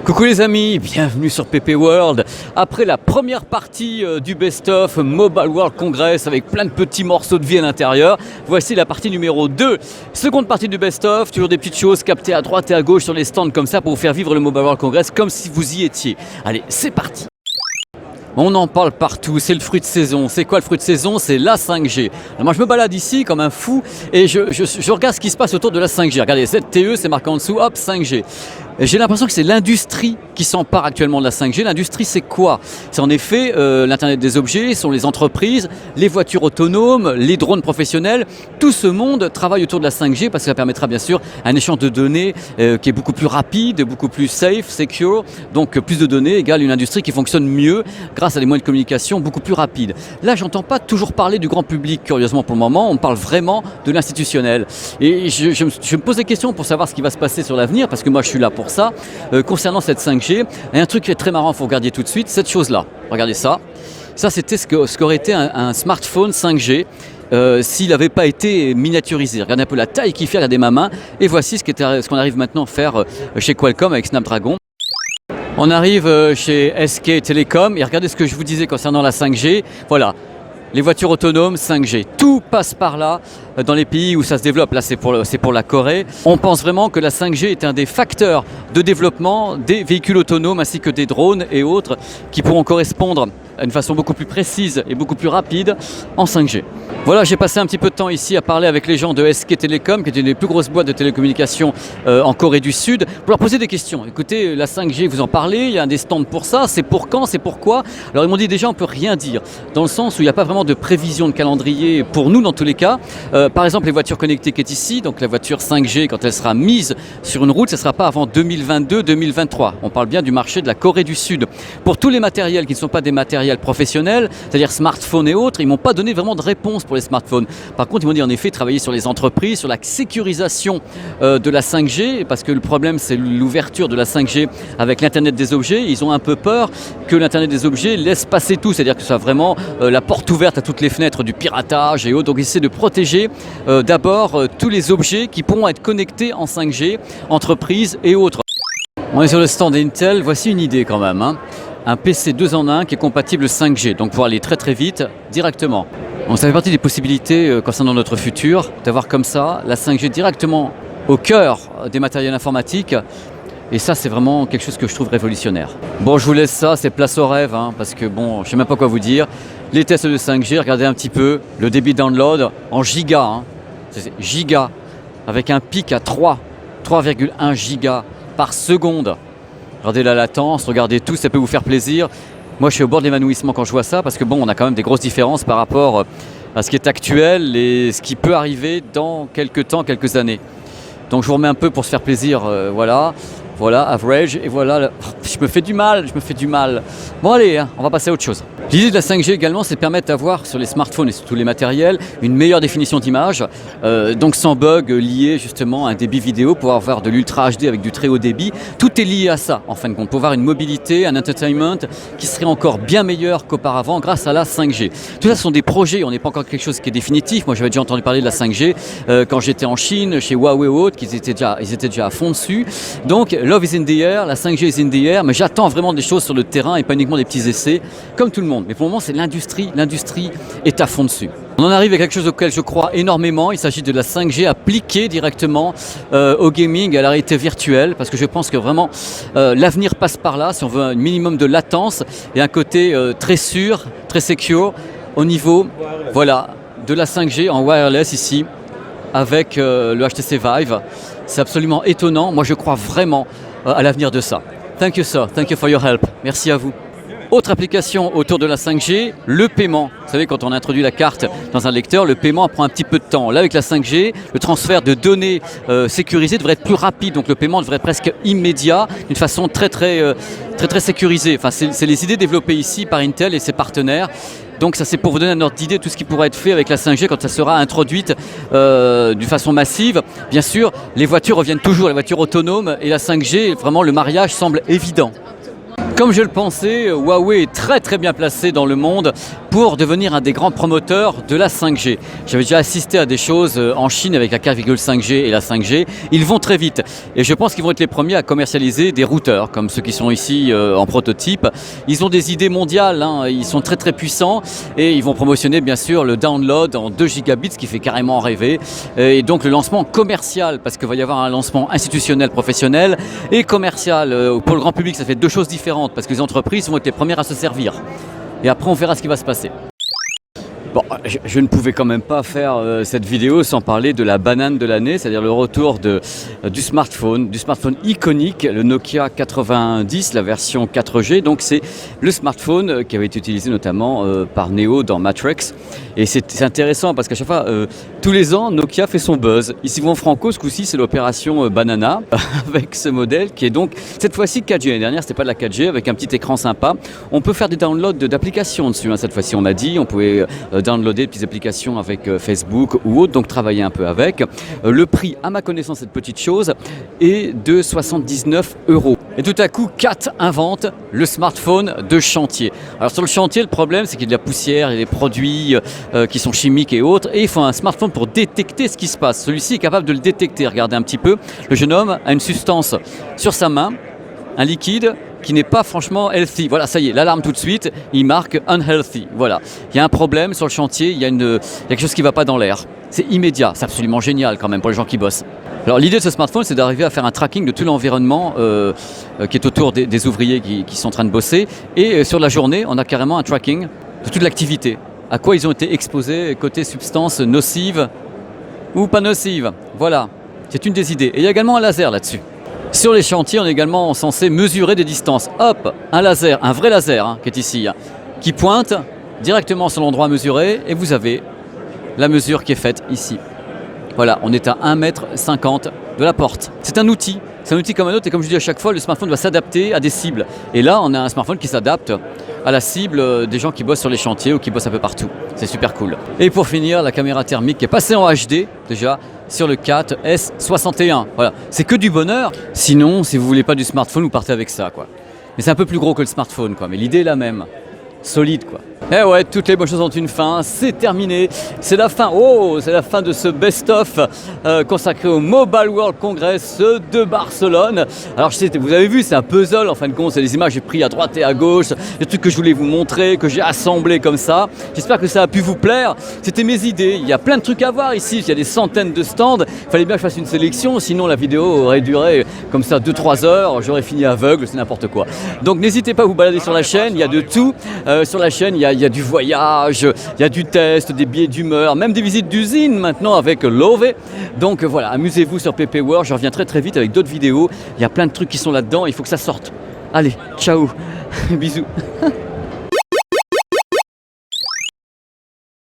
Coucou les amis, bienvenue sur PP World. Après la première partie du best-of Mobile World Congress avec plein de petits morceaux de vie à l'intérieur, voici la partie numéro 2. Seconde partie du best-of, toujours des petites choses captées à droite et à gauche sur les stands comme ça pour vous faire vivre le Mobile World Congress comme si vous y étiez. Allez, c'est parti. On en parle partout, c'est le fruit de saison. C'est quoi le fruit de saison? C'est la 5G. Alors moi je me balade ici comme un fou et je regarde ce qui se passe autour de la 5G. Regardez, cette TE c'est marqué en dessous, hop, 5G. Et j'ai l'impression que c'est l'industrie qui s'empare actuellement de la 5G. L'industrie c'est quoi? C'est en effet l'Internet des objets, sont les entreprises, les voitures autonomes, les drones professionnels. Tout ce monde travaille autour de la 5G parce que ça permettra bien sûr un échange de données qui est beaucoup plus rapide, beaucoup plus safe, secure. Donc plus de données égale une industrie qui fonctionne mieux grâce à des moyens de communication beaucoup plus rapides. Là, j'entends pas toujours parler du grand public, curieusement pour le moment, on parle vraiment de l'institutionnel. Et je me pose des questions pour savoir ce qui va se passer sur l'avenir, parce que moi je suis là pour ça. Concernant cette 5G, il y a un truc qui est très marrant, il faut regarder tout de suite, cette chose-là. Regardez ça. Ça, c'était ce qu'aurait été un smartphone 5G. S'il n'avait pas été miniaturisé. Regardez un peu la taille qu'il fait, regardez ma main. Et voici ce qu'on arrive maintenant à faire chez Qualcomm avec Snapdragon. On arrive chez SK Telecom et regardez ce que je vous disais concernant la 5G. Voilà, les voitures autonomes 5G. Tout passe par là dans les pays où ça se développe. Là, c'est pour la Corée. On pense vraiment que la 5G est un des facteurs de développement des véhicules autonomes ainsi que des drones et autres qui pourront correspondre à une façon beaucoup plus précise et beaucoup plus rapide en 5G. Voilà, j'ai passé un petit peu de temps ici à parler avec les gens de SK Telecom, qui est une des plus grosses boîtes de télécommunications en Corée du Sud, pour leur poser des questions. Écoutez, la 5G, vous en parlez, il y a des stands pour ça, c'est pour quand, c'est pourquoi? Alors ils m'ont dit déjà, on ne peut rien dire, dans le sens où il n'y a pas vraiment de prévision de calendrier pour nous dans tous les cas. Par exemple, les voitures connectées qui est ici, donc la voiture 5G, quand elle sera mise sur une route, ce ne sera pas avant 2022-2023. On parle bien du marché de la Corée du Sud. Pour tous les matériels qui ne sont pas des matériels professionnels, c'est-à-dire smartphones et autres, ils ne m'ont pas donné vraiment de réponse pour les smartphones. Par contre, ils m'ont dit en effet travailler sur les entreprises, sur la sécurisation de la 5G, parce que le problème c'est l'ouverture de la 5G avec l'Internet des objets. Ils ont un peu peur que l'Internet des objets laisse passer tout, c'est-à-dire que ce soit vraiment la porte ouverte à toutes les fenêtres du piratage et autres. Donc ils essaient de protéger d'abord tous les objets qui pourront être connectés en 5G, entreprises et autres. On est sur le stand Intel, voici une idée quand même. Un PC 2 en 1 qui est compatible 5G, donc pour aller très très vite directement. Donc ça fait partie des possibilités concernant notre futur, d'avoir comme ça la 5G directement au cœur des matériels informatiques. Et ça, c'est vraiment quelque chose que je trouve révolutionnaire. Bon, je vous laisse ça, c'est place au rêve, parce que bon, je ne sais même pas quoi vous dire. Les tests de 5G, regardez un petit peu, le débit download en giga, c'est giga, avec un pic à 3,1 gigas par seconde. Regardez la latence, regardez tout, ça peut vous faire plaisir. Moi, je suis au bord de l'évanouissement quand je vois ça, parce que bon, on a quand même des grosses différences par rapport à ce qui est actuel et ce qui peut arriver dans quelques temps, quelques années. Donc, je vous remets un peu pour se faire plaisir, voilà, average, et voilà, je me fais du mal. Bon, allez, on va passer à autre chose. L'idée de la 5G également, c'est de permettre d'avoir sur les smartphones et sur tous les matériels une meilleure définition d'image, donc sans bug lié justement à un débit vidéo, pour avoir de l'ultra HD avec du très haut débit. Tout est lié à ça en fin de compte, pour avoir une mobilité, un entertainment qui serait encore bien meilleur qu'auparavant grâce à la 5G. Tout ça, ce sont des projets, on n'est pas encore quelque chose qui est définitif. Moi, j'avais déjà entendu parler de la 5G quand j'étais en Chine, chez Huawei ou autres, ils étaient déjà à fond dessus. Donc, love is in the air, la 5G is in the air, mais j'attends vraiment des choses sur le terrain et pas uniquement des petits essais, comme tout le monde. Mais pour le moment, c'est l'industrie est à fond dessus. On en arrive à quelque chose auquel je crois énormément, il s'agit de la 5G appliquée directement au gaming, à la réalité virtuelle, parce que je pense que vraiment l'avenir passe par là, si on veut un minimum de latence et un côté très sûr, très secure, au niveau de la 5G en wireless ici, avec le HTC Vive. C'est absolument étonnant, moi je crois vraiment à l'avenir de ça. Thank you sir, thank you for your help, merci à vous. Autre application autour de la 5G, le paiement. Vous savez, quand on introduit la carte dans un lecteur, le paiement prend un petit peu de temps. Là, avec la 5G, le transfert de données sécurisées devrait être plus rapide. Donc le paiement devrait être presque immédiat, d'une façon très sécurisée. Enfin, c'est les idées développées ici par Intel et ses partenaires. Donc ça, c'est pour vous donner un ordre d'idée de tout ce qui pourrait être fait avec la 5G quand ça sera introduite d'une façon massive. Bien sûr, les voitures reviennent toujours, les voitures autonomes et la 5G, vraiment le mariage semble évident. Comme je le pensais, Huawei est très bien placé dans le monde pour devenir un des grands promoteurs de la 5G. J'avais déjà assisté à des choses en Chine avec la 4,5G et la 5G. Ils vont très vite et je pense qu'ils vont être les premiers à commercialiser des routeurs comme ceux qui sont ici en prototype. Ils ont des idées mondiales, hein. Ils sont très très puissants et ils vont promotionner bien sûr le download en 2 gigabits, ce qui fait carrément rêver. Et donc le lancement commercial, parce qu'il va y avoir un lancement institutionnel, professionnel et commercial. Pour le grand public, ça fait deux choses différentes parce que les entreprises vont être les premières à se servir. Et après, on verra ce qui va se passer. Bon, je ne pouvais quand même pas faire cette vidéo sans parler de la banane de l'année, c'est-à-dire le retour du smartphone iconique, le Nokia 90, la version 4G. Donc c'est le smartphone qui avait été utilisé notamment par Neo dans Matrix. Et c'est intéressant parce qu'à chaque fois, tous les ans, Nokia fait son buzz. Ici, Yvan Franco, ce coup-ci, c'est l'opération Banana avec ce modèle qui est donc cette fois-ci 4G. L'année dernière, c'était pas de la 4G avec un petit écran sympa. On peut faire des downloads d'applications dessus. Hein, cette fois-ci, on m'a dit, on pouvait downloader des petites applications avec Facebook ou autre, donc travailler un peu avec. Le prix, à ma connaissance, cette petite chose, est de 79 €. Et tout à coup, Cat invente le smartphone de chantier. Alors sur le chantier, le problème, c'est qu'il y a de la poussière, il y a des produits qui sont chimiques et autres, et il faut un smartphone pour détecter ce qui se passe. Celui-ci est capable de le détecter. Regardez un petit peu, le jeune homme a une substance sur sa main, un liquide qui n'est pas franchement healthy. Voilà, ça y est, l'alarme tout de suite, il marque unhealthy. Voilà, il y a un problème sur le chantier, il y a quelque chose qui ne va pas dans l'air. C'est immédiat, c'est absolument génial quand même pour les gens qui bossent. Alors l'idée de ce smartphone, c'est d'arriver à faire un tracking de tout l'environnement qui est autour des ouvriers qui sont en train de bosser. Et sur la journée, on a carrément un tracking de toute l'activité. À quoi ils ont été exposés côté substances nocives ou pas nocives. Voilà, c'est une des idées. Et il y a également un laser là-dessus. Sur les chantiers, on est également censé mesurer des distances. Hop, un laser, un vrai laser qui est ici, qui pointe directement sur l'endroit mesuré et vous avez la mesure qui est faite ici. Voilà, on est à 1,50 m de la porte. C'est un outil comme un autre et comme je dis à chaque fois, le smartphone doit s'adapter à des cibles. Et là, on a un smartphone qui s'adapte à la cible des gens qui bossent sur les chantiers ou qui bossent un peu partout. C'est super cool. Et pour finir, la caméra thermique qui est passée en HD déjà sur le 4S61. Voilà, c'est que du bonheur. Sinon, si vous voulez pas du smartphone, vous partez avec ça, quoi. Mais c'est un peu plus gros que le smartphone, quoi. Mais l'idée est la même. Solide, quoi. Eh ouais, toutes les bonnes choses ont une fin, c'est terminé, c'est la fin, c'est la fin de ce best-of consacré au Mobile World Congress de Barcelone. Alors je sais, vous avez vu, c'est un puzzle en fin de compte, c'est des images que j'ai prises à droite et à gauche, des trucs que je voulais vous montrer, que j'ai assemblés comme ça. J'espère que ça a pu vous plaire, c'était mes idées, il y a plein de trucs à voir ici, il y a des centaines de stands, il fallait bien que je fasse une sélection, sinon la vidéo aurait duré comme ça 2-3 heures, j'aurais fini aveugle, c'est n'importe quoi. Donc n'hésitez pas à vous balader sur la chaîne, il y a de tout, sur la chaîne il y a du voyage, il y a du test, des billets d'humeur, même des visites d'usine maintenant avec Love. Donc voilà, amusez-vous sur PP World, je reviens très très vite avec d'autres vidéos. Il y a plein de trucs qui sont là-dedans, il faut que ça sorte. Allez, ciao, bisous.